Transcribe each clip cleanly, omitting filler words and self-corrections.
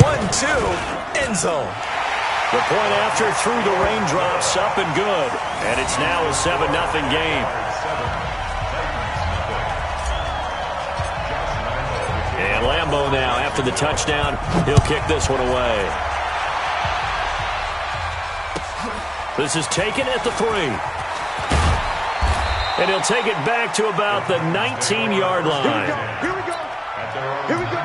1-2, end zone. The point after through the raindrops, up and good. And it's now a 7-0 game. And Lambeau now, after the touchdown, he'll kick this one away. This is taken at the 3. And he'll take it back to about the 19-yard line. Here we go. Here we go.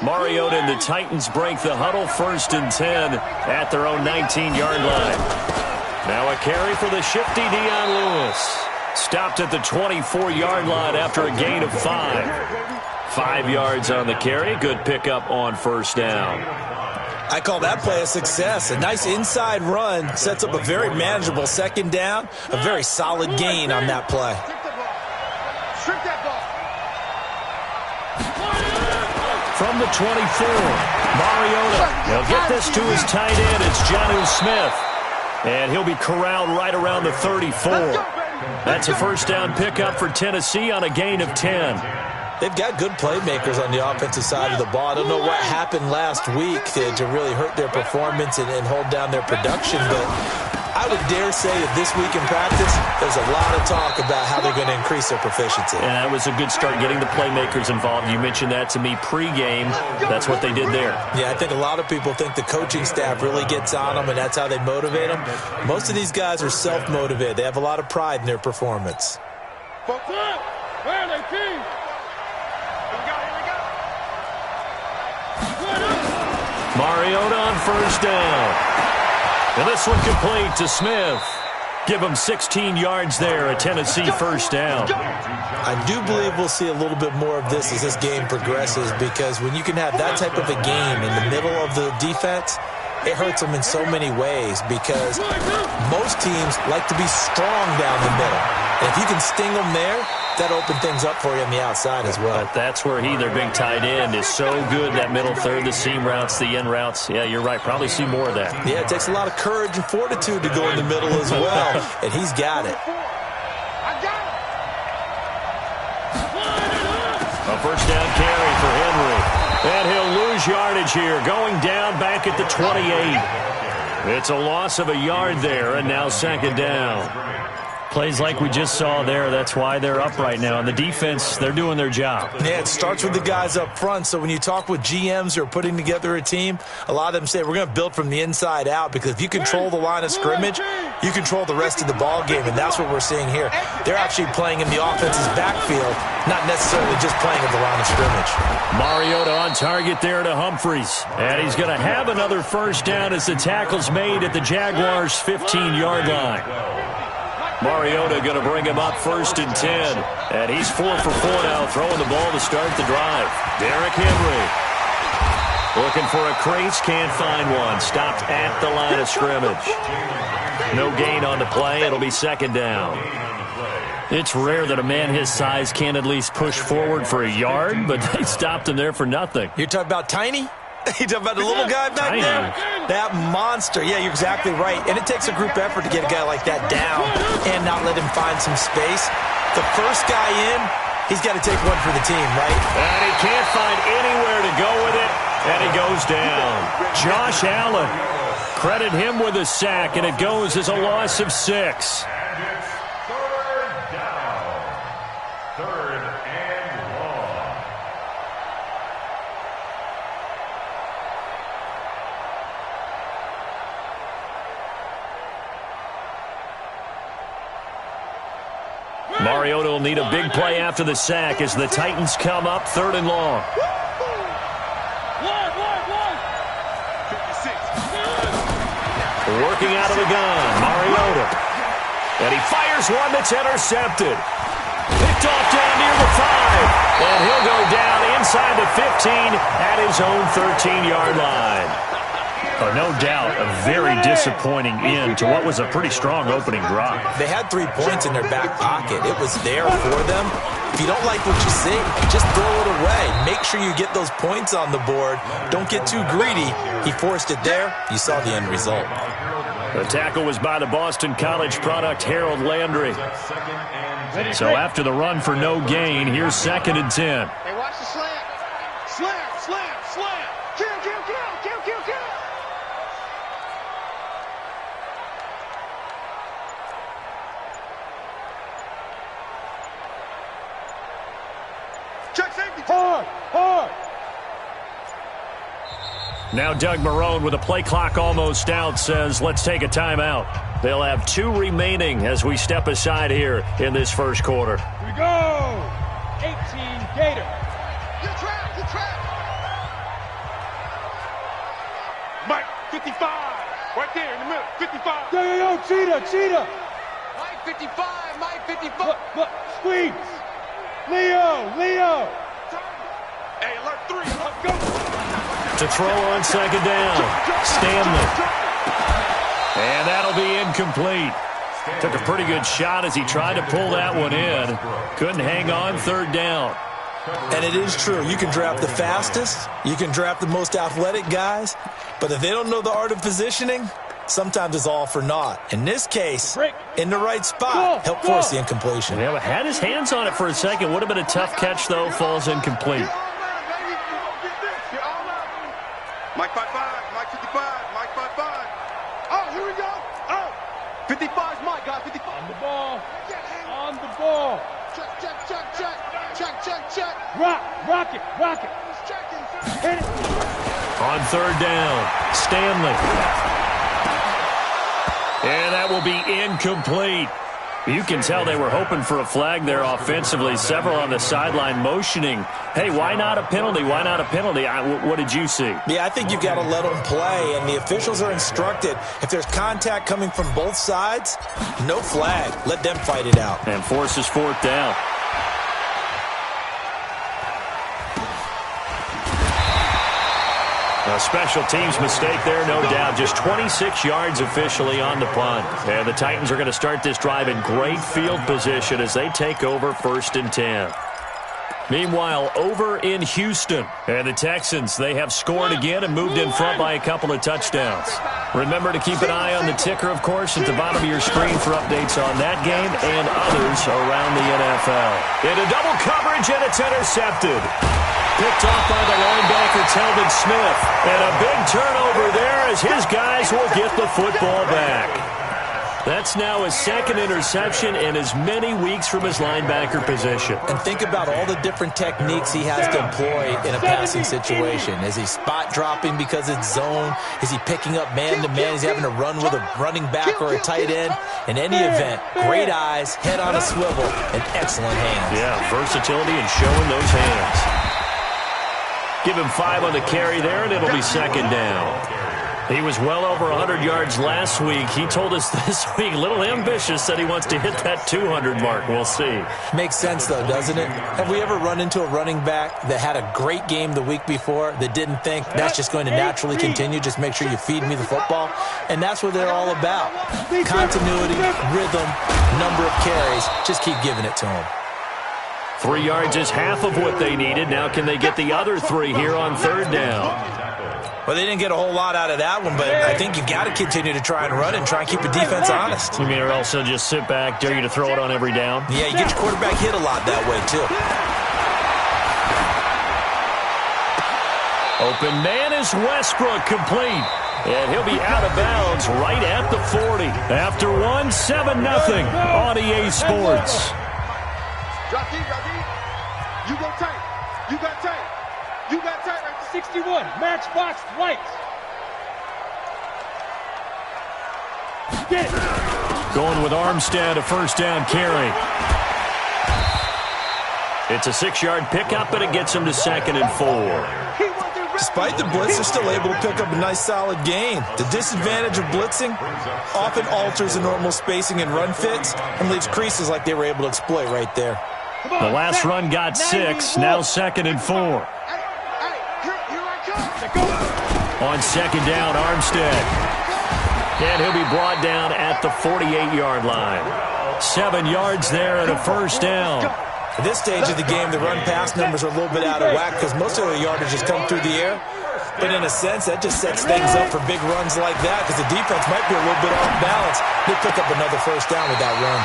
Mariota and the Titans break the huddle, 1st and 10 at their own 19-yard line. Now a carry for the shifty Dion Lewis. Stopped at the 24-yard line after a gain of 5. 5 yards on the carry. Good pickup on 1st down. I call that play a success. A nice inside run sets up a very manageable 2nd down. A very solid gain on that play. Strip that ball. From the 24, Mariota. He'll get this to his tight end. It's Jonnu Smith. And he'll be corralled right around the 34. That's a 1st down pickup for Tennessee on a gain of 10. They've got good playmakers on the offensive side of the ball. I don't know what happened last week to really hurt their performance and hold down their production, but I would dare say that this week in practice, there's a lot of talk about how they're going to increase their proficiency. And that was a good start, getting the playmakers involved. You mentioned that to me pregame. That's what they did there. Yeah, I think a lot of people think the coaching staff really gets on them, and that's how they motivate them. Most of these guys are self-motivated. They have a lot of pride in their performance. Where are they, team? Mariota on 1st down. And this one complete to Smith. Give him 16 yards there, a Tennessee 1st down. I do believe we'll see a little bit more of this as this game progresses, because when you can have that type of a game in the middle of the defense, it hurts them in so many ways, because most teams like to be strong down the middle. And if you can sting them there, that opens things up for you on the outside as well. But that's where their big tight end, is so good, that middle third, the seam routes, the in routes. Yeah, you're right. Probably see more of that. Yeah, it takes a lot of courage and fortitude to go in the middle as well, and he's got it. A 1st down carry for Henry. And he'll lose yardage here, going down back at the 28. It's a loss of a yard there, and now 2nd down. Plays like we just saw there. That's why they're up right now. And the defense, they're doing their job. Yeah, it starts with the guys up front. So when you talk with GMs who are putting together a team, a lot of them say we're going to build from the inside out, because if you control the line of scrimmage, you control the rest of the ball game. And that's what we're seeing here. They're actually playing in the offense's backfield, not necessarily just playing at the line of scrimmage. Mariota on target there to Humphries. And he's going to have another 1st down as the tackle's made at the Jaguars' 15-yard line. Mariota going to bring him up 1st and 10. And he's 4 for 4 now, throwing the ball to start the drive. Derrick Henry looking for a crease, can't find one. Stopped at the line of scrimmage. No gain on the play. It'll be 2nd down. It's rare that a man his size can't at least push forward for a yard, but they stopped him there for nothing. You're talking about Tiny? You talking about the little guy back there? That monster. Yeah, you're exactly right. And it takes a group effort to get a guy like that down and not let him find some space. The first guy in, he's got to take one for the team, right? And he can't find anywhere to go with it, and he goes down. Josh Allen, credit him with a sack, and it goes as a loss of 6. Mariota will need a big play after the sack as the Titans come up 3rd and long. Working out of the gun, Mariota. And he fires one that's intercepted. Picked off down near the 5. And he'll go down inside the 15 at his own 13-yard line. Oh, no doubt, a very disappointing end to what was a pretty strong opening drive. They had 3 points in their back pocket. It was there for them. If you don't like what you see, just throw it away. Make sure you get those points on the board. Don't get too greedy. He forced it there. You saw the end result. The tackle was by the Boston College product, Harold Landry. So after the run for no gain, here's 2nd and 10. Hey, watch the slam. Slam, slam, slam. Kill, kill, kill, kill, kill, kill. Check safety. Hard, hard. Now Doug Marrone with a play clock almost out says, let's take a timeout. They'll have 2 remaining as we step aside here in this first quarter. Here we go. 18 Gator. Get trapped, get trapped. Mike, 55. Right there in the middle, 55. Yo, cheetah. Mike, 55, Mike, 55. Look, squeeze. Leo. Hey, alert 3, let's go. To throw on 2nd down, Stanley. And that'll be incomplete. Took a pretty good shot as he tried to pull that one in. Couldn't hang on 3rd down. And it is true. You can draft the fastest. You can draft the most athletic guys. But if they don't know the art of positioning, sometimes it's all for naught. In this case, in the right spot, helped force the incompletion. Yeah, had his hands on it for a second. Would have been a tough catch, though. Falls incomplete. Mike 55, Mike 55, Mike 55. Oh, here we go. Oh, 55's Mike, guys. 55. On the ball. On the ball. Check. Rock it. Hit it. On 3rd down, Stanley. And that will be incomplete. You can tell they were hoping for a flag there offensively. Several on the sideline motioning, hey, why not a penalty? Why not a penalty? What did you see? Yeah, I think you've got to let them play, and the officials are instructed, if there's contact coming from both sides, no flag. Let them fight it out. And forces 4th down. A special teams mistake there, no doubt. Just 26 yards officially on the punt. And the Titans are going to start this drive in great field position as they take over 1st and 10. Meanwhile, over in Houston, and the Texans, they have scored again and moved in front by a couple of touchdowns. Remember to keep an eye on the ticker, of course, at the bottom of your screen for updates on that game and others around the NFL. Into double coverage, and it's intercepted. Picked off by the linebacker, Telvin Smith. And a big turnover there as his guys will get the football back. That's now his 2nd interception in as many weeks from his linebacker position. And think about all the different techniques he has to employ in a passing situation. Is he spot dropping because it's zone? Is he picking up man-to-man? Is he having to run with a running back or a tight end? In any event, great eyes, head on a swivel, and excellent hands. Yeah, versatility and showing those hands. Give him 5 on the carry there, and it'll be 2nd down. He was well over 100 yards last week. He told us this week, a little ambitious, that he wants to hit that 200 mark. We'll see. Makes sense, though, doesn't it? Have we ever run into a running back that had a great game the week before that didn't think that's just going to naturally continue? Just make sure you feed me the football. And that's what they're all about. Continuity, rhythm, number of carries. Just keep giving it to them. 3 yards is half of what they needed. Now can they get the other 3 here on 3rd down? Well, they didn't get a whole lot out of that one, but I think you've got to continue to try and run and try and keep the defense honest. You mean or also just sit back, dare you to throw it on every down? Yeah, you get your quarterback hit a lot that way, too. Open man is Westbrook, complete. And he'll be out of bounds right at the 40. After 1, 7-0 on EA Sports. Drop deep. You go tight. You got tight. You got tight right to 61. Matchbox lights. Get it. Going with Armstead, a 1st down carry. It's a 6-yard pickup, and it gets him to 2nd and 4. Despite the blitz, they're still able to pick up a nice, solid gain. The disadvantage of blitzing often alters the normal spacing and run fits and leaves creases like they were able to exploit right there. The last run got 6, now 2nd and 4. On 2nd down, Armstead. And he'll be brought down at the 48-yard line. 7 yards there and a 1st down. At this stage of the game, the run-pass numbers are a little bit out of whack because most of the yardage has come through the air. But in a sense, that just sets things up for big runs like that because the defense might be a little bit off balance. They pick up another first down with that run.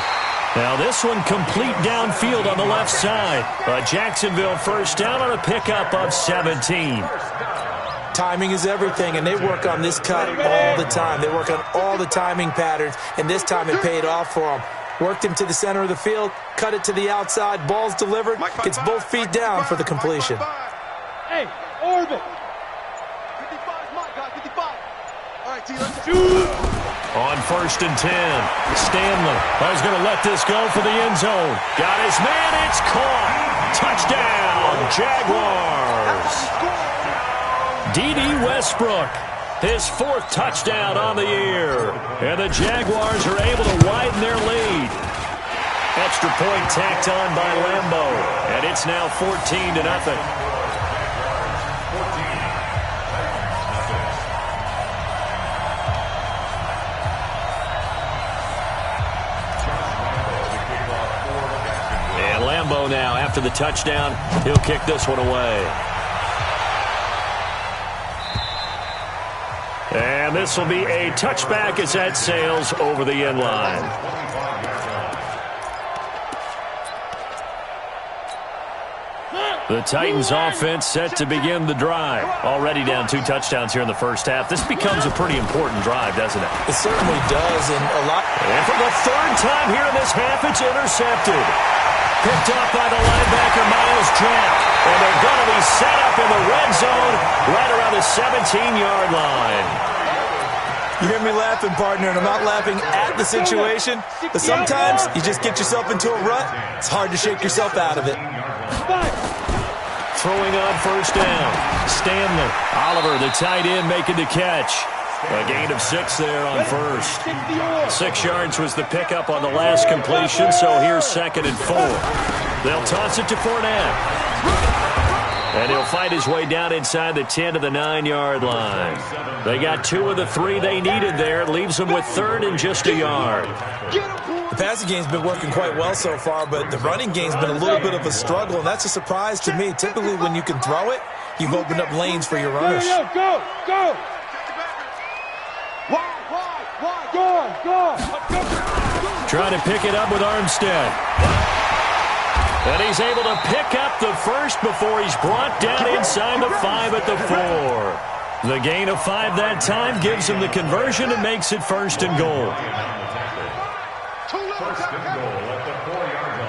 Now this one complete downfield on the left side. A Jacksonville first down on a pickup of 17. Timing is everything, and they work on this cut all the time. They work on all the timing patterns, and this time it paid off for them. Worked him to the center of the field, cut it to the outside, ball's delivered, gets both feet down for the completion. Hey, orbit. 55, my guy, 55. All right, T, let's shoot. On 1st and 10, Stanley is going to let this go for the end zone. Got his man, it's caught. Touchdown, Jaguars. D.D. Westbrook, his 4th touchdown on the year. And the Jaguars are able to widen their lead. Extra point tacked on by Lambo. And it's now 14-0. And Lambo now, after the touchdown, he'll kick this one away. And this will be a touchback as that sails over the end line. The Titans offense set to begin the drive. Already down 2 touchdowns here in the first half. This becomes a pretty important drive, doesn't it? It certainly does. And for the 3rd time here in this half, it's intercepted. Picked off by the linebacker, Miles Jack. And they're going to be set up in the red zone right around the 17-yard line. You hear me laughing, partner, and I'm not laughing at the situation. But sometimes you just get yourself into a rut. It's hard to shake yourself out of it. Throwing on 1st down. Stanley. Oliver, the tight end, making the catch. A gain of 6 there on 1st. 6 yards was the pickup on the last completion, so here's 2nd and 4. They'll toss it to Fournette. And he'll fight his way down inside the 10 to the 9-yard line. They got 2 of the 3 they needed there. Leaves them with 3rd and just a yard. The passing game's been working quite well so far, but the running game's been a little bit of a struggle, and that's a surprise to me. Typically, when you can throw it, you've opened up lanes for your runners. Go, go. Go. Trying to pick it up with Armstead. And he's able to pick up the first before he's brought down inside the 5 at the 4. The gain of 5 that time gives him the conversion and makes it 1st and goal. 1st and goal at the 4-yard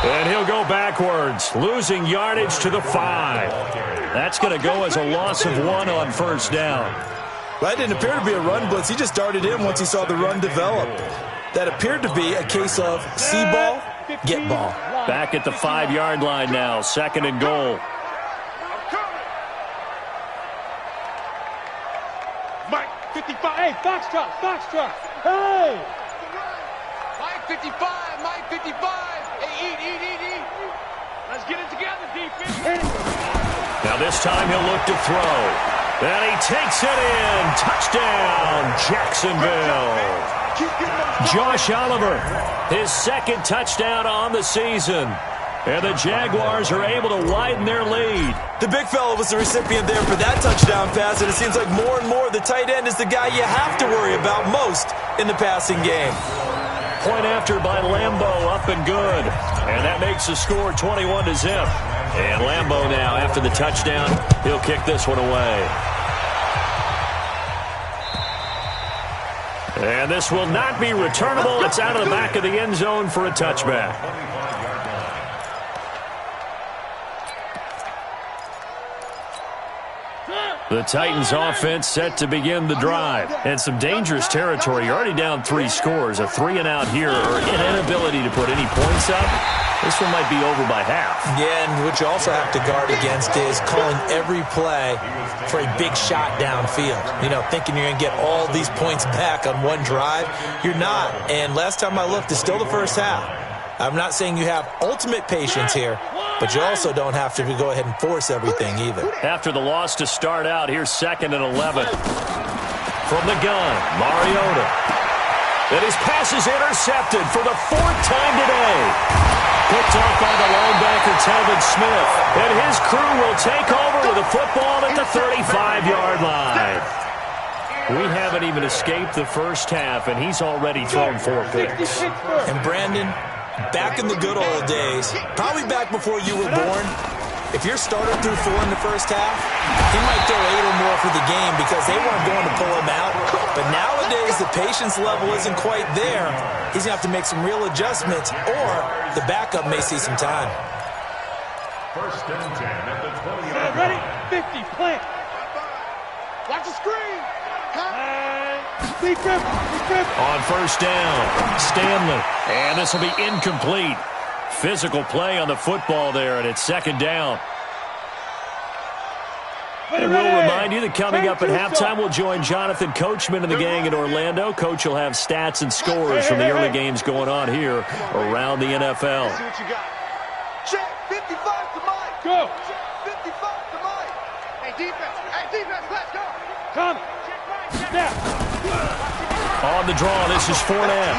line. And he'll go backwards, losing yardage to the 5. That's going to go as a loss of 1 on 1st down. That didn't appear to be a run blitz. He just darted in once he saw the run develop. That appeared to be a case of see ball, get ball. Back at the 5-yard line now, 2nd and goal. Mike, 55. Hey, Foxtrot. Hey. Mike, 55. Mike, 55. Hey, eat. Let's get it together, defense. Now this time he'll look to throw. And he takes it in. Touchdown, Jacksonville. Josh Oliver, his 2nd touchdown on the season. And the Jaguars are able to widen their lead. The big fella was the recipient there for that touchdown pass, and it seems like more and more the tight end is the guy you have to worry about most in the passing game. Point after by Lambo, up and good. And that makes the score 21-0. And Lambo now, after the touchdown, he'll kick this one away. And this will not be returnable. It's out of the back of the end zone for a touchback. The Titans offense set to begin the drive. And some dangerous territory. You're already down 3 scores. A 3-and-out here, or an inability to put any points up. This one might be over by half. Yeah, and what you also have to guard against is calling every play for a big shot downfield. You know, thinking you're going to get all these points back on one drive. You're not. And last time I looked, it's still the first half. I'm not saying you have ultimate patience here, but you also don't have to go ahead and force everything either. After the loss to start out, here's 2nd and 11. From the gun, Mariota. And his pass is intercepted for the 4th time today. picked off by the linebacker, Telvin Smith. And his crew will take over with a football at the 35-yard line. We haven't even escaped the first half, and he's already thrown 4 picks. And Brandon, back in the good old days, probably back before you were born, if your starter threw 4 in the first half, he might throw 8 or more for the game because they weren't going to pull him out. But nowadays, the patience level isn't quite there. He's going to have to make some real adjustments, or the backup may see some time. First and 10 at the 20-yard Ready? line. 50, plant. Watch the screen. On first down, Stanley. And this will be incomplete. Physical play on the football there, and it's second down. And we'll remind you that coming up at halftime, we'll join Jonathan Coachman and the gang in Orlando. Coach will have stats and scores from the early games going on here around the NFL. See what you got. Check 55 to Mike. Go. Check 55 to Mike. Hey, defense, let's go. Come. Snap. On the draw, this is Fournette.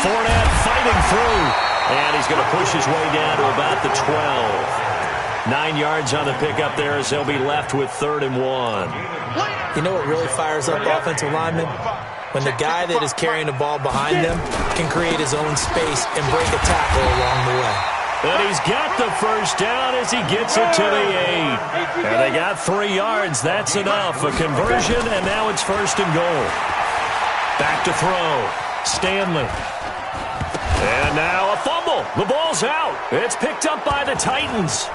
Fournette fighting through. And he's going to push his way down to about the 12. 9 yards on the pickup there as they'll be left with 3rd and 1. You know what really fires up offensive linemen? When the guy that is carrying the ball behind them can create his own space and break a tackle along the way. And he's got the first down as he gets it to the 8. And they got 3 yards. That's enough. A conversion, and now it's 1st and goal. Back to throw. Stanley. And now a fumble. The ball's out. It's picked up by the Titans.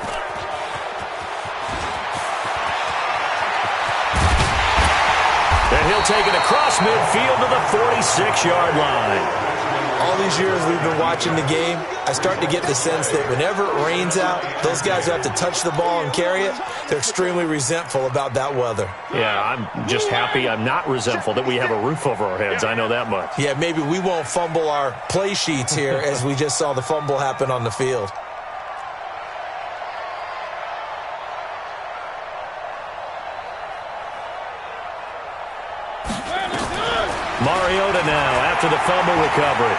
And he'll take it across midfield to the 46-yard line. All these years we've been watching the game, I start to get the sense that whenever it rains out, those guys who have to touch the ball and carry it, they're extremely resentful about that weather. Yeah, I'm just happy I'm not resentful that we have a roof over our heads. I know that much. Yeah, maybe we won't fumble our play sheets here as we just saw the fumble happen on the field. Mariota now after the fumble recovery.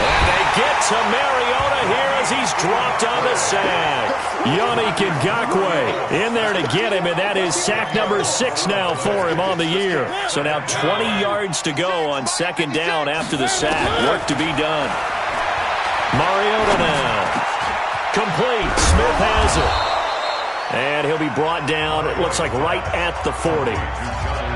And they get to Mariota here as he's dropped on the sack. Yannick Ngakoue in there to get him, and that is sack number 6 now for him on the year. So now 20 yards to go on 2nd down after the sack. Work to be done. Mariota now. Complete. Smith has it. And he'll be brought down, it looks like right at the 40.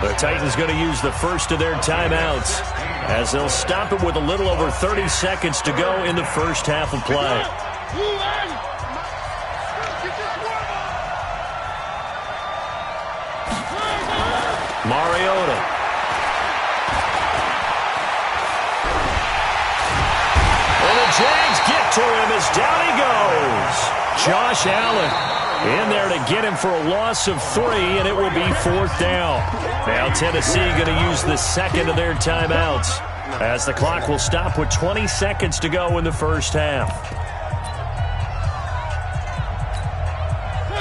The Titans going to use the first of their timeouts as they'll stop it with a little over 30 seconds to go in the first half of play. Mariota. And the Jags get to him as down he goes. Josh Allen in there to get him for a loss of 3, and it will be 4th down. Now Tennessee going to use the second of their timeouts as the clock will stop with 20 seconds to go in the first half.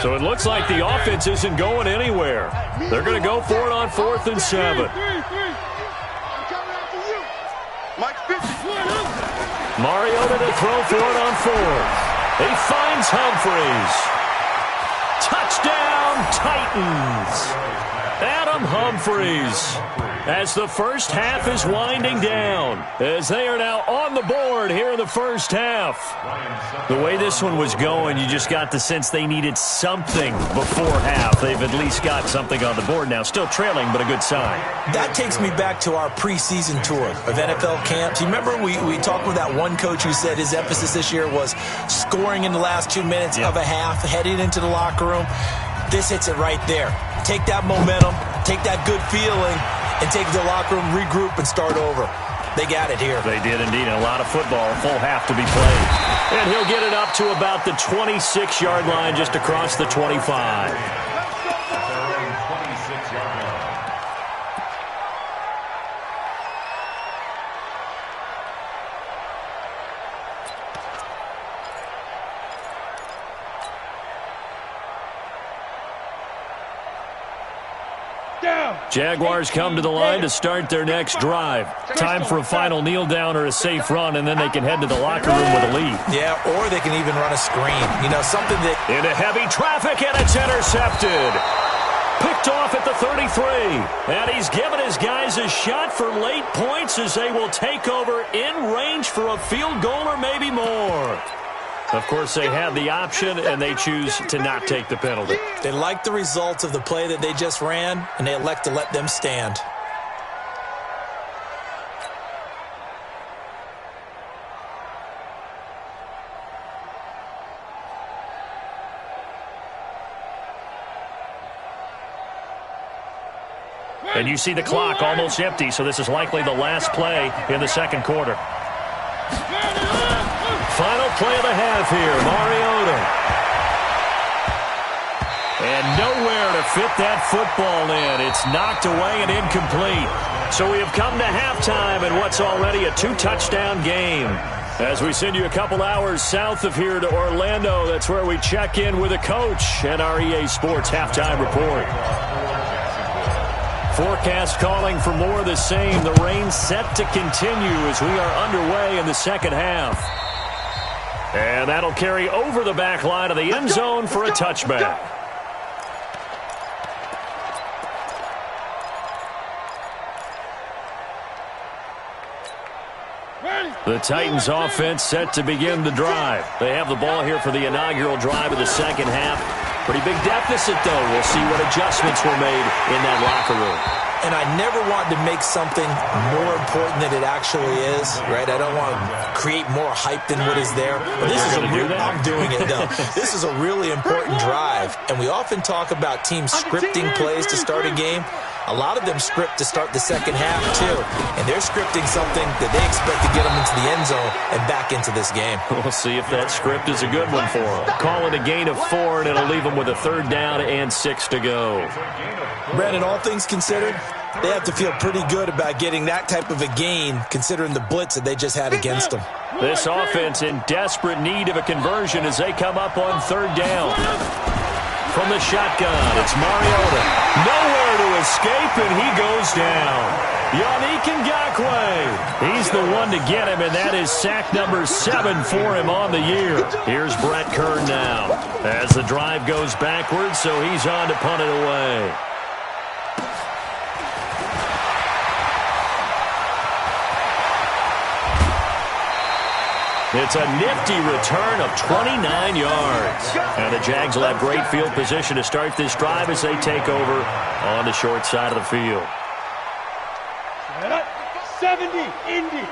So it looks like the offense isn't going anywhere. They're going to go for it on 4th and 7. Mariota to throw for it on 4th. He finds Humphries. Touchdown, Titans. Adam Humphries as the first half is winding down, as they are now on the board here in the first half. The way this one was going, you just got the sense they needed something before half. They've at least got something on the board now. Still trailing, but a good sign. That takes me back to our preseason tour of NFL camps. You remember we talked with that one coach who said his emphasis this year was scoring in the last 2 minutes of a half, heading into the locker room. This hits it right there. Take that momentum, take that good feeling, and take the locker room, regroup, and start over. They got it here. They did indeed. A lot of football, a full half to be played. And he'll get it up to about the 26-yard line, just across the 25. Jaguars come to the line to start their next drive. Time for a final kneel down or a safe run, and then they can head to the locker room with a lead. Yeah, or they can even run a screen. You know, something that... Into heavy traffic, and it's intercepted. Picked off at the 33. And he's given his guys a shot for late points as they will take over in range for a field goal or maybe more. Of course, they have the option, and they choose to not take the penalty. They like the results of the play that they just ran, and they elect to let them stand. And you see the clock almost empty, so this is likely the last play in the second quarter. Final play of the half here, Mariota. And nowhere to fit that football in. It's knocked away and incomplete. So we have come to halftime in what's already a 2-touchdown game. As we send you a couple hours south of here to Orlando, that's where we check in with a coach and our EA Sports halftime report. Forecast calling for more of the same. The rain set to continue as we are underway in the second half. And that'll carry over the back line of the end zone for a touchback. The Titans offense set to begin the drive. They have the ball here for the inaugural drive of the second half. Pretty big deficit, though. We'll see what adjustments were made in that locker room. And I never want to make something more important than it actually is, right? I don't want to create more hype than what is there. But this is I'm doing it, though. This is a really important drive. And we often talk about teams scripting plays to start a game. A lot of them script to start the second half, too. And they're scripting something that they expect to get them into the end zone and back into this game. We'll see if that script is a good one for them. Call it a gain of 4, and it'll leave them with a 3rd down and 6 to go. Brandon, all things considered, they have to feel pretty good about getting that type of a gain, considering the blitz that they just had against them. This offense in desperate need of a conversion as they come up on 3rd down. From the shotgun, it's Mariota. Nowhere to escape, and he goes down. Yannick Ngakoue. He's the one to get him, and that is sack number 7 for him on the year. Here's Brett Kern now as the drive goes backwards, so he's on to punt it away. It's a nifty return of 29 yards. And the Jags will have great field position to start this drive as they take over on the short side of the field. 70, Indy. Here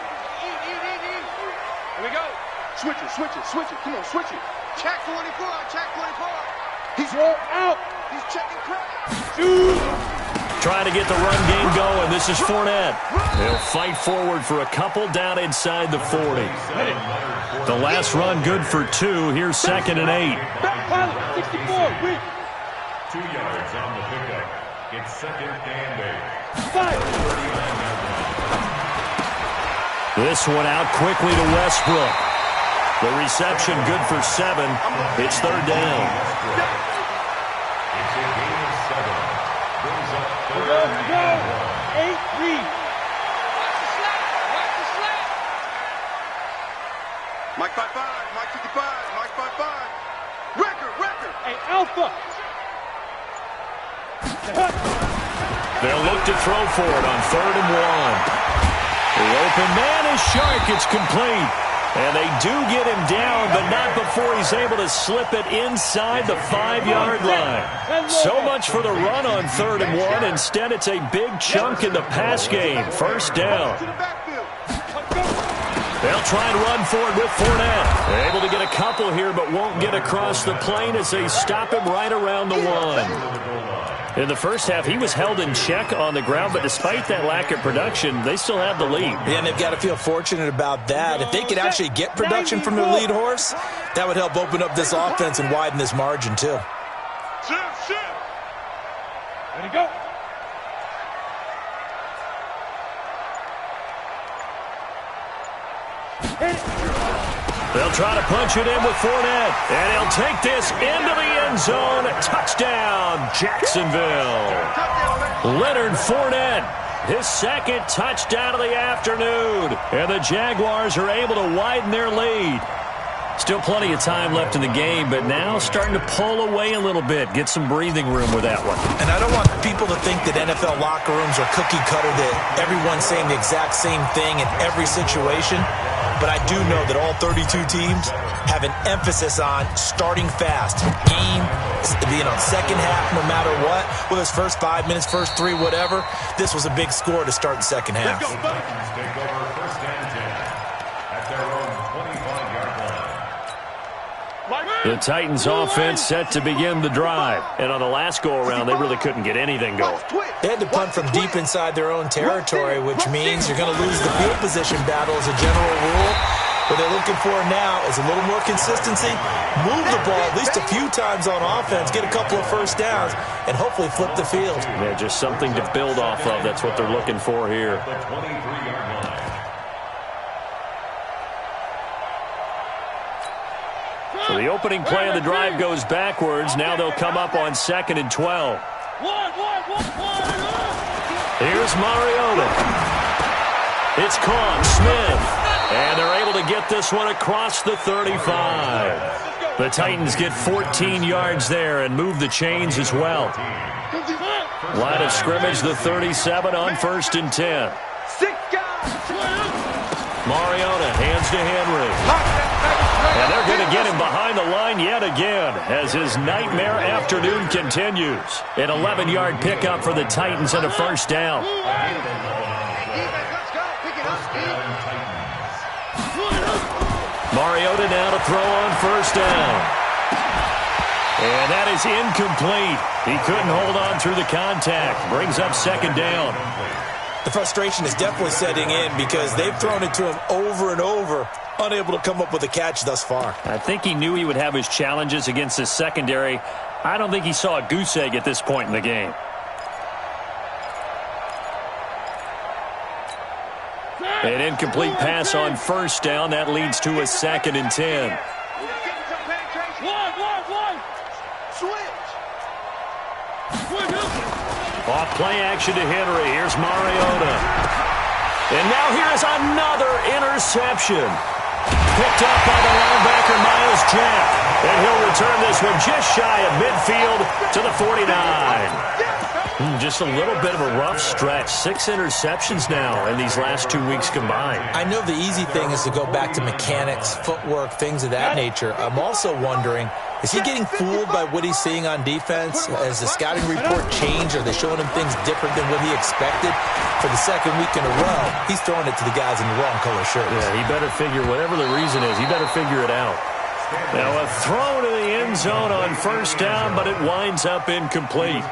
we go. Switch it, switch it, switch it. Come on, switch it. Check 24, check 24. He's out. He's checking crap. Shoot. Trying to get the run game going. This is Fournette. He'll fight forward for a couple down inside the 40. The last run good for 2. Here's 2nd and 8. 64. 2 yards on the pickup. It's 2nd and 8. 5. This one out quickly to Westbrook. The reception good for 7. It's 3rd down. It's a gain of 7. Brings up 3rd Go. and 8-3. Mike 5-5, Mike 55, Mike 5-5. Record. Hey, Alpha. They'll look to throw for it on 3rd and 1. The open man is Shark. It's complete. And they do get him down, but not before he's able to slip it inside the 5-yard line. So much for the run on 3rd and 1. Instead, it's a big chunk in the pass game. 1st down. They'll try and run for it with Fournette. Able to get a couple here, but won't get across the plane as they stop him right around the 1. In the first half, he was held in check on the ground, but despite that lack of production, they still have the lead. Yeah, and they've got to feel fortunate about that. If they could actually get production from their lead horse, that would help open up this offense and widen this margin, too. Ready to go. They'll try to punch it in with Fournette. And he'll take this into the end zone. Touchdown, Jacksonville. Leonard Fournette, his second touchdown of the afternoon. And the Jaguars are able to widen their lead. Still plenty of time left in the game, but now starting to pull away a little bit. Get some breathing room with that one. And I don't want people to think that NFL locker rooms are cookie cutter, that everyone's saying the exact same thing in every situation. But I do know that all 32 teams have an emphasis on starting fast. Game, being on second half no matter what. Whether it's first 5 minutes, first 3, whatever. This was a big score to start the second half. Take over first and 10 at their own 25-yard line. The Titans offense set to begin the drive. And on the last go-around, they really couldn't get anything going. They had to punt from deep inside their own territory, which means you're going to lose the field position battle as a general rule. What they're looking for now is a little more consistency, move the ball at least a few times on offense, get a couple of first downs, and hopefully flip the field. Yeah, just something to build off of. That's what they're looking for here. The 23-yard line. So the opening play of the drive goes backwards. Now they'll come up on 2nd and 12. Here's Mariota. It's caught. Smith. And they're able to get this one across the 35. The Titans get 14 yards there and move the chains as well. Line of scrimmage, the 37 on 1st and 10. Mariota hands to Henry. And they're going to get him behind the line yet again as his nightmare afternoon continues. An 11-yard pickup for the Titans and a first down. Mariota now to throw on first down. And that is incomplete. He couldn't hold on through the contact. Brings up 2nd down. The frustration is definitely setting in because they've thrown it to him over and over, unable to come up with a catch thus far. I think he knew he would have his challenges against his secondary. I don't think he saw a goose egg at this point in the game. An incomplete pass on first down. That leads to a 2nd and 10. Off play action to Henry. Here's Mariota. And now here's another interception. Picked up by the linebacker, Miles Jack. And he'll return this one just shy of midfield to the 49. Just a little bit of a rough stretch. 6 interceptions now in these last 2 weeks combined. I know the easy thing is to go back to mechanics, footwork, things of that nature. I'm also wondering, is he getting fooled by what he's seeing on defense? Has the scouting report changed? Are they showing him things different than what he expected? For the second week in a row, he's throwing it to the guys in the wrong color shirts. Yeah, he better figure, whatever the reason is, he better figure it out. Now a throw to the end zone on first down, but it winds up incomplete.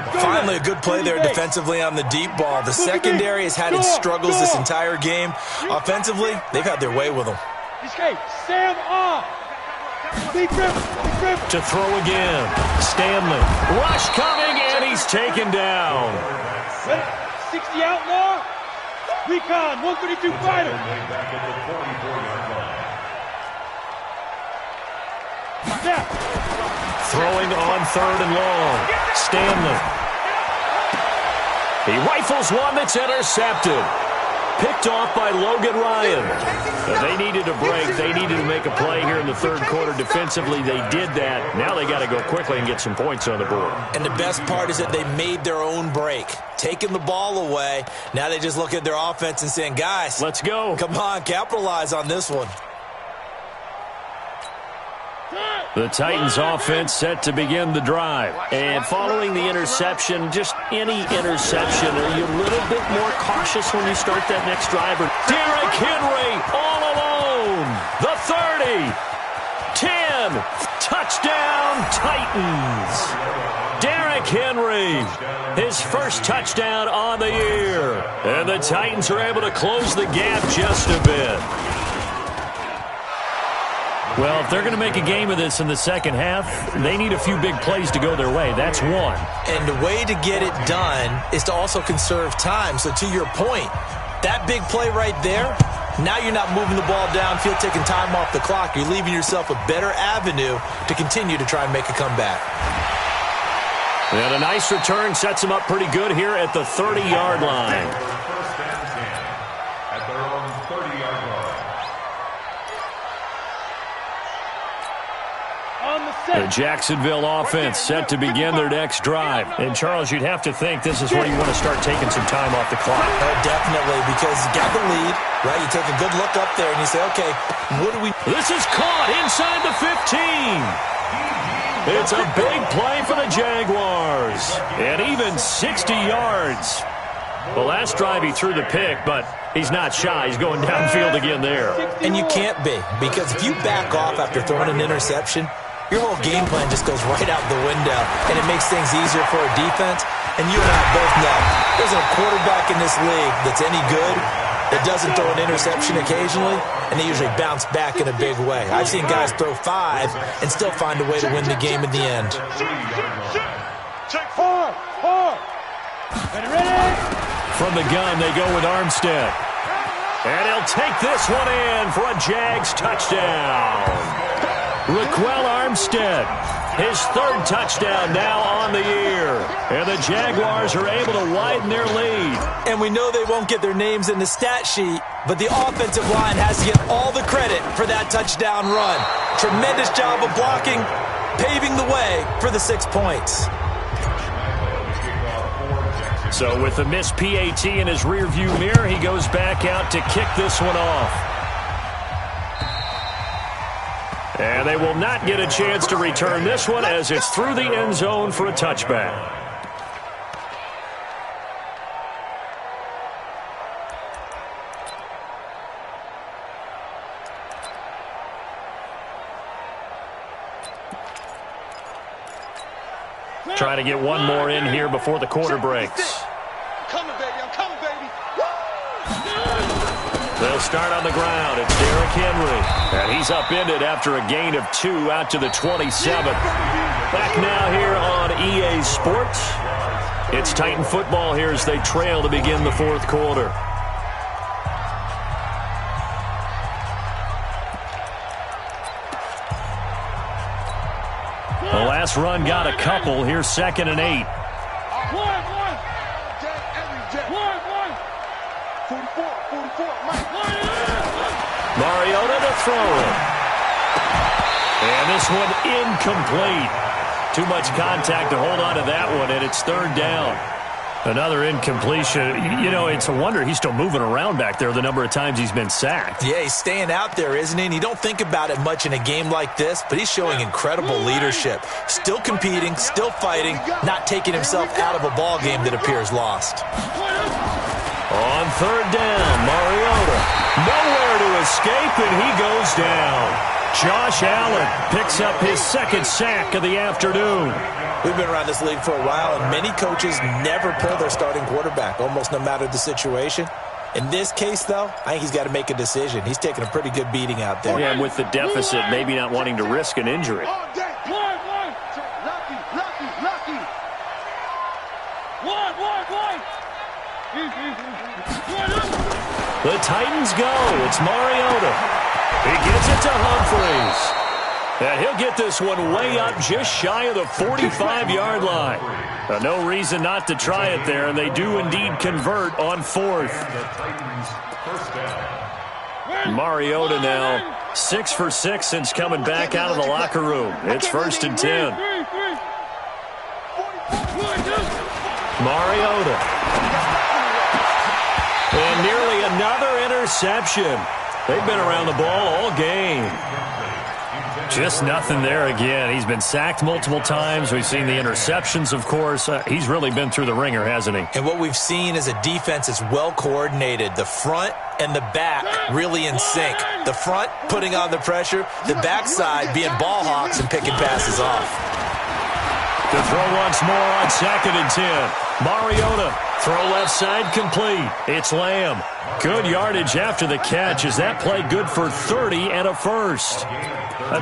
Finally, a good play there defensively on the deep ball. The secondary has had its struggles this entire game. Offensively, they've had their way with them. Sam off. To throw again. Stanley. Rush coming, and he's taken down. 60 outlaw. Recon, 132 fighter. Throwing on 3rd and long. Stanley. He rifles one that's intercepted. Picked off by Logan Ryan. They needed a break. They needed to make a play here in the 3rd quarter defensively. They did that. Now they got to go quickly and get some points on the board. And the best part is that they made their own break. Taking the ball away. Now they just look at their offense and saying, guys, let's go. Come on, capitalize on this one. The Titans offense set to begin the drive. And following the interception, just any interception, are you a little bit more cautious when you start that next drive? Derrick Henry all alone. The 30. 10. Touchdown, Titans. Derrick Henry, his first touchdown on the year. And the Titans are able to close the gap just a bit. Well, if they're going to make a game of this in the second half, they need a few big plays to go their way. That's one. And the way to get it done is to also conserve time. So to your point, that big play right there, Now you're not moving the ball downfield, taking time off the clock. You're leaving yourself a better avenue to continue to try and make a comeback. And a nice return sets them up pretty good here at the 30-yard line. First and 10 at their own 30-yard line. The Jacksonville offense set to begin their next drive. And, Charles, you'd have to think this is where you want to start taking some time off the clock. Definitely, because you got the lead, right? You take a good look up there and you say, okay, what do we... This is caught inside the 15. It's a big play for the Jaguars. And even 60 yards. The last drive he threw the pick, but he's not shy. He's going downfield again there. And you can't be, because if you back off after throwing an interception, your whole game plan just goes right out the window, and it makes things easier for a defense. And you and I both know there's a quarterback in this league that's any good that doesn't throw an interception occasionally, and they usually bounce back in a big way. I've seen guys throw 5 and still find a way to win the game in the end. Check 4. Ready? From the gun, they go with Armstead. And he'll take this one in for a Jags touchdown. Raquel Armstead, his 3rd touchdown now on the year. And the Jaguars are able to widen their lead. And we know they won't get their names in the stat sheet, but the offensive line has to get all the credit for that touchdown run. Tremendous job of blocking, paving the way for the 6 points. So with the missed PAT in his rearview mirror, he goes back out to kick this one off. And they will not get a chance to return this one as it's through the end zone for a touchback. Trying to get one more in here before the quarter breaks. I'm coming, baby. I'm coming, baby. They'll start on the ground. It's Derrick Henry. And he's upended after a gain of 2 out to the 27. Back now here on EA Sports. It's Titan football here as they trail to begin the 4th quarter. The last run got a couple. Here's 2nd and 8. 44. Mariota to throw it. And this one incomplete. Too much contact to hold on to that one, and it's 3rd down. Another incompletion. You know, it's a wonder he's still moving around back there the number of times he's been sacked. Yeah, he's staying out there, isn't he? And you don't think about it much in a game like this, but he's showing incredible leadership. Still competing, still fighting, not taking himself out of a ball game that appears lost. On 3rd down, Mariota. Nowhere to escape, and he goes down. Josh Allen picks up his 2nd sack of the afternoon. We've been around this league for a while, and many coaches never pull their starting quarterback, almost no matter the situation. In this case, though, I think he's got to make a decision. He's taking a pretty good beating out there. Yeah, and with the deficit, maybe not wanting to risk an injury. Lucky. The Titans go. It's Mariota. He gives it to Humphries. And he'll get this one way up just shy of the 45-yard line. No reason not to try it there, and they do indeed convert on 4th. Mariota now 6 for 6 since coming back out of the locker room. It's 1st and 10. Mariota. And nearly another interception. They've been around the ball all game. Just nothing there again. He's been sacked multiple times. We've seen the interceptions, of course. He's really been through the ringer, hasn't he? And what we've seen is a defense that's well coordinated. The front and the back really in sync. The front putting on the pressure. The backside being ball hawks and picking passes off. To throw once more on 2nd and 10. Mariota, throw left side complete. It's Lamb. Good yardage after the catch as that play good for 30 and a first.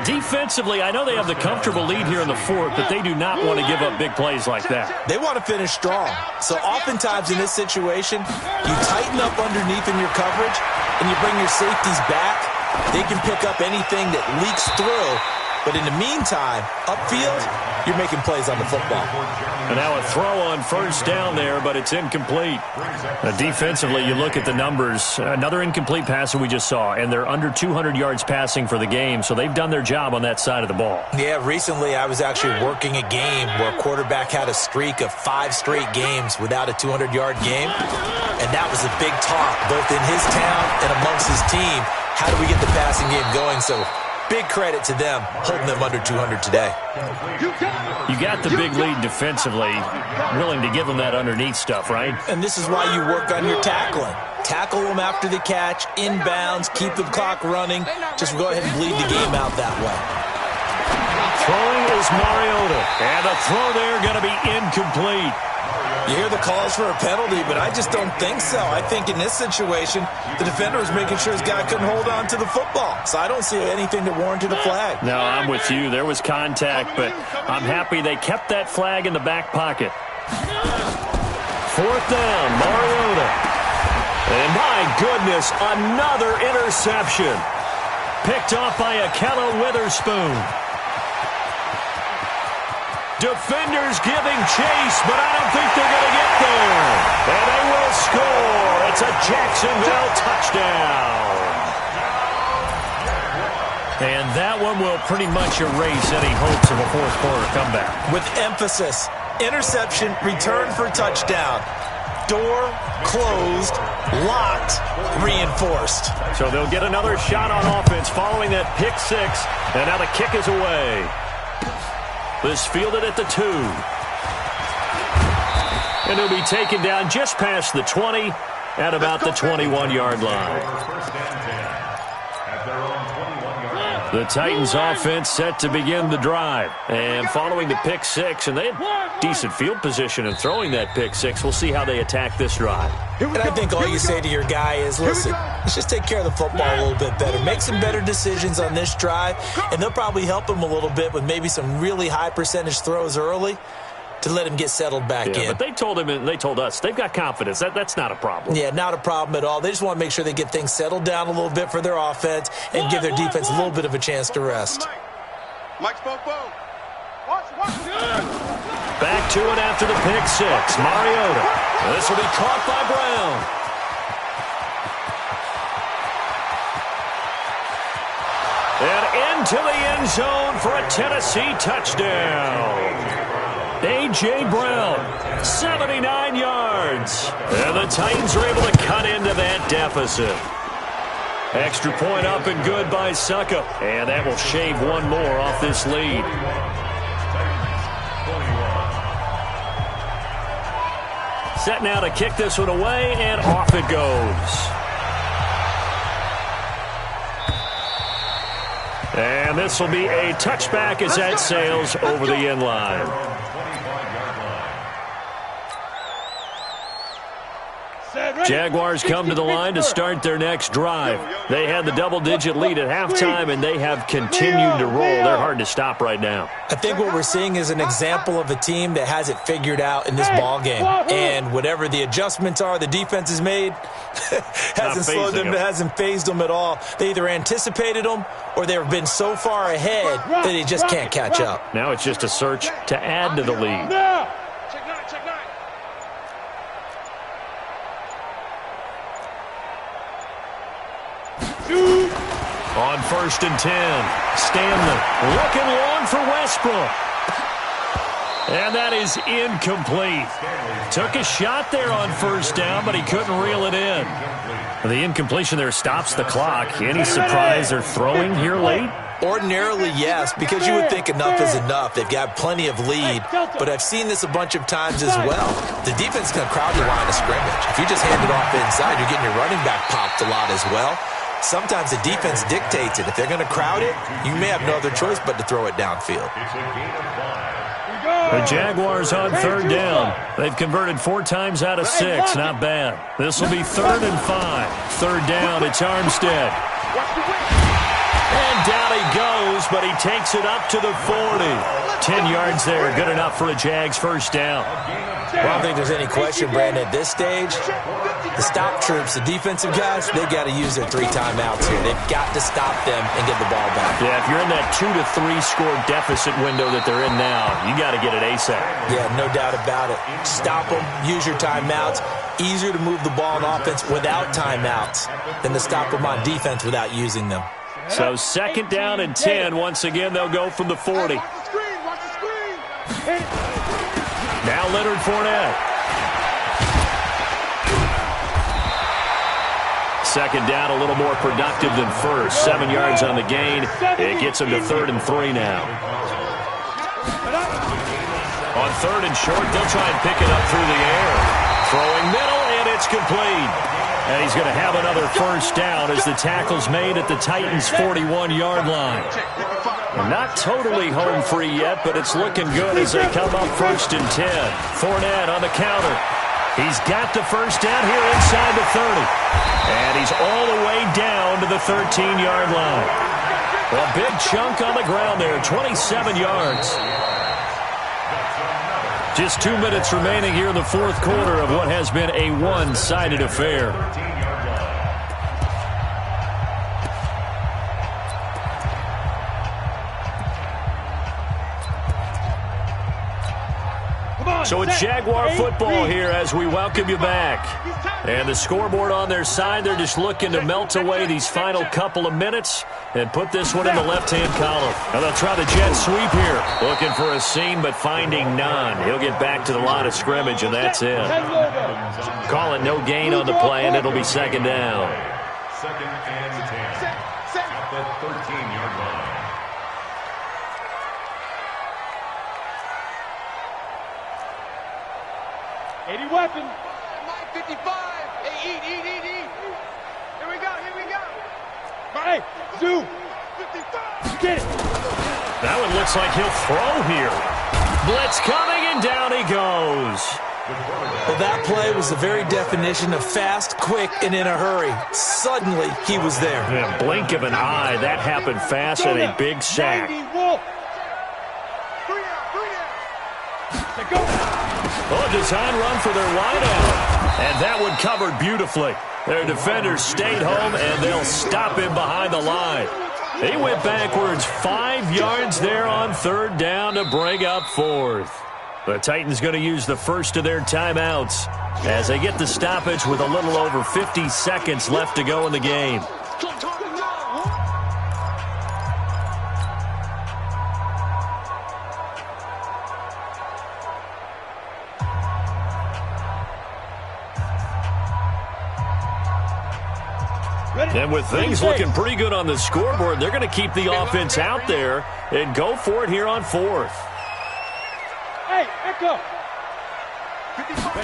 Defensively, I know they have the comfortable lead here in the 4th, but they do not want to give up big plays like that. They want to finish strong. So oftentimes in this situation, you tighten up underneath in your coverage, and you bring your safeties back, they can pick up anything that leaks through. But in the meantime, upfield, you're making plays on the football. And now a throw on first down there, but it's incomplete. Defensively, you look at the numbers. Another incomplete pass that we just saw, and they're under 200 yards passing for the game, so they've done their job on that side of the ball. Yeah, recently I was actually working a game where a quarterback had a streak of 5 straight games without a 200-yard game, and that was a big talk both in his town and amongst his team. How do we get the passing game going? So big credit to them holding them under 200 today. You got the big lead defensively, willing to give them that underneath stuff, right? And this is why you work on your tackling. Tackle them after the catch, inbounds, keep the clock running. Just go ahead and bleed the game out that way. Throwing is Mariota, and the throw there going to be incomplete. You hear the calls for a penalty, but I just don't think so. I think in this situation, the defender was making sure his guy couldn't hold on to the football. So I don't see anything that warranted a flag. No, I'm with you. There was contact, but I'm happy they kept that flag in the back pocket. 4th down, Mariota. And my goodness, another interception. Picked off by Akella Witherspoon. Defenders giving chase, but I don't think they're going to get there. And they will score. It's a Jacksonville touchdown. And that one will pretty much erase any hopes of a fourth-quarter comeback. With emphasis, interception, return for touchdown. Door closed, locked, reinforced. So they'll get another shot on offense following that pick 6, and now the kick is away. This fielded at the 2. And he'll be taken down just past the 20 at about the 21-yard line. The Titans offense set to begin the drive. And following the pick 6, and they had decent field position in throwing that pick 6. We'll see how they attack this drive. And I think all you say to your guy is, listen, let's just take care of the football a little bit better. Make some better decisions on this drive, and they'll probably help him a little bit with maybe some really high percentage throws early to let him get settled back in. But they told him and they told us they've got confidence. That's not a problem. Yeah, not a problem at all. They just want to make sure they get things settled down a little bit for their offense and give their defense a little bit of a chance to rest. Mike's Bobo. Back to it after the pick 6. Mariota. This will be caught by Brown. And into the end zone for a Tennessee touchdown. A.J. Brown, 79 yards. And the Titans are able to cut into that deficit. Extra point up and good by Suckup. And that will shave one more off this lead. Set now to kick this one away, and off it goes. And this will be a touchback as that sails over the end line. Jaguars come to the line to start their next drive. They had the double-digit lead at halftime, and they have continued to roll. They're hard to stop right now. I think what we're seeing is an example of a team that has it figured out in this ball game. And whatever the adjustments are the defense has made hasn't slowed them, hasn't phased them at all. They either anticipated them or they've been so far ahead that they just can't catch up. Now it's just a search to add to the lead. On 1st and 10, Stanley looking long for Westbrook. And that is incomplete. Took a shot there on 1st down, but he couldn't reel it in. The incompletion there stops the clock. Any surprise they're throwing here late? Ordinarily, yes, because you would think enough is enough. They've got plenty of lead, but I've seen this a bunch of times as well. The defense can crowd the line of scrimmage. If you just hand it off inside, you're getting your running back popped a lot as well. Sometimes the defense dictates it. If they're going to crowd it, you may have no other choice but to throw it downfield. The Jaguars on 3rd down. They've converted 4 times out of 6. Not bad. This will be 3rd and 5. 3rd down, it's Armstead. And down he goes, but he takes it up to the 40. 10 yards there, good enough for a Jags first down. Well, I don't think there's any question, Brandon, at this stage, the stop troops, the defensive guys, they got to use their 3 timeouts here. They've got to stop them and get the ball back. Yeah, if you're in that 2 to 3 score deficit window that they're in now, you got to get it ASAP. Yeah, no doubt about it. Stop them, use your timeouts. Easier to move the ball on offense without timeouts than to stop them on defense without using them. So 2nd down and 10. Once again, they'll go from the 40. Watch the screen, watch the screen. Now Leonard Fournette. 2nd down, a little more productive than first. 7 yards on the gain. It gets him to 3rd and 3 now. On 3rd and short, they'll try and pick it up through the air. Throwing middle, and it's complete. And he's going to have another first down as the tackle's made at the Titans' 41-yard line. Not totally home free yet, but it's looking good as they come up 1st and 10. Fournette on the counter. He's got the first down here inside the 30. And he's all the way down to the 13-yard line. A big chunk on the ground there, 27 yards. Just 2 minutes remaining here in the 4th quarter of what has been a one-sided affair. So it's Jaguar football here as we welcome you back. And the scoreboard on their side, they're just looking to melt away these final couple of minutes and put this one in the left-hand column. Now they'll try the jet sweep here. Looking for a seam, but finding none. He'll get back to the line of scrimmage, and that's it. Call it no gain on the play, and it'll be 2nd down. 2nd and 10. At the 13-yard line. 80 weapon. Mike 55. Hey, eat. Here we go. Hey, Zoo. 55. Get it. That one looks like he'll throw here. Blitz coming, and down he goes. Well, that play was the very definition of fast, quick, and in a hurry. Suddenly, he was there. In a blink of an eye, that happened fast and a big sack. 90 Wolf. 3 out. Let's go. Oh, design run for their wideout. And that one covered beautifully. Their defenders stayed home, and they'll stop him behind the line. He went backwards 5 yards there on 3rd down to bring up 4th. The Titans going to use the first of their timeouts as they get the stoppage with a little over 50 seconds left to go in the game. And with things looking pretty good on the scoreboard, they're going to keep the offense out there and go for it here on 4th. Hey, Echo.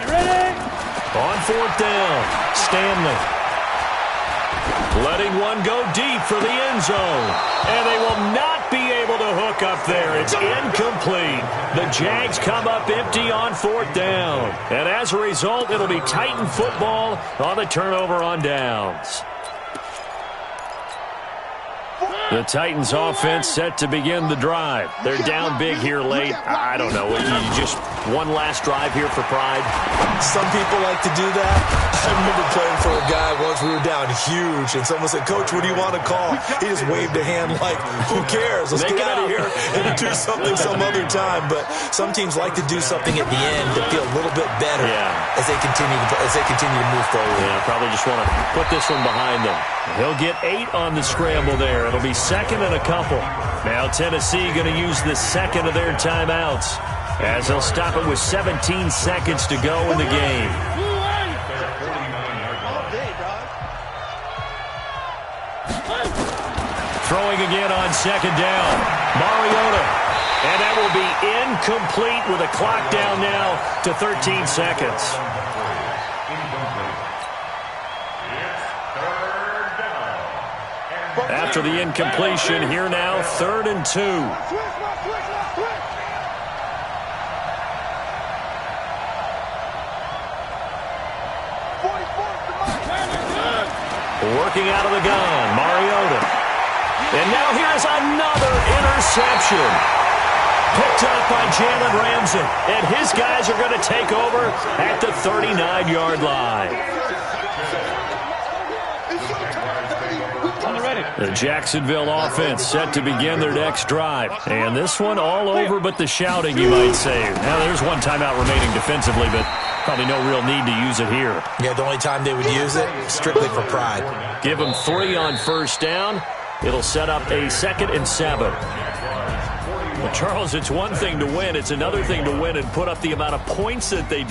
Ready? On 4th down, Stanley. Letting one go deep for the end zone. And they will not be able to hook up there. It's incomplete. The Jags come up empty on 4th down. And as a result, it'll be Titan football on the turnover on downs. The Titans offense set to begin the drive. They're down big here late. I don't know. Just one last drive here for pride. Some people like to do that. I remember playing for a guy once. We were down huge, and someone said, "Coach, what do you want to call?" He just waved a hand like, "Who cares? Let's get out of here and do something some other time." But some teams like to do something at the end to feel a little bit better as they continue to move forward. Yeah, probably just want to put this one behind them. He'll get 8 on the scramble there. It'll be 2nd and a couple. Now Tennessee going to use the second of their timeouts as they'll stop it with 17 seconds to go in the game. Throwing again on 2nd down. Mariota. And that will be incomplete with a clock down now to 13 seconds. After the incompletion, here now, 3rd and 2. Working out of the gun, Mariota. And now here's another interception. Picked up by Jalen Ramsey. And his guys are going to take over at the 39-yard line. The Jacksonville offense set to begin their next drive. And this one all over but the shouting, you might say. Now, there's one timeout remaining defensively, but probably no real need to use it here. Yeah, the only time they would use it, strictly for pride. Give them 3 on first down. It'll set up a 2nd and 7. Well, Charles, it's one thing to win. It's another thing to win and put up the amount of points that they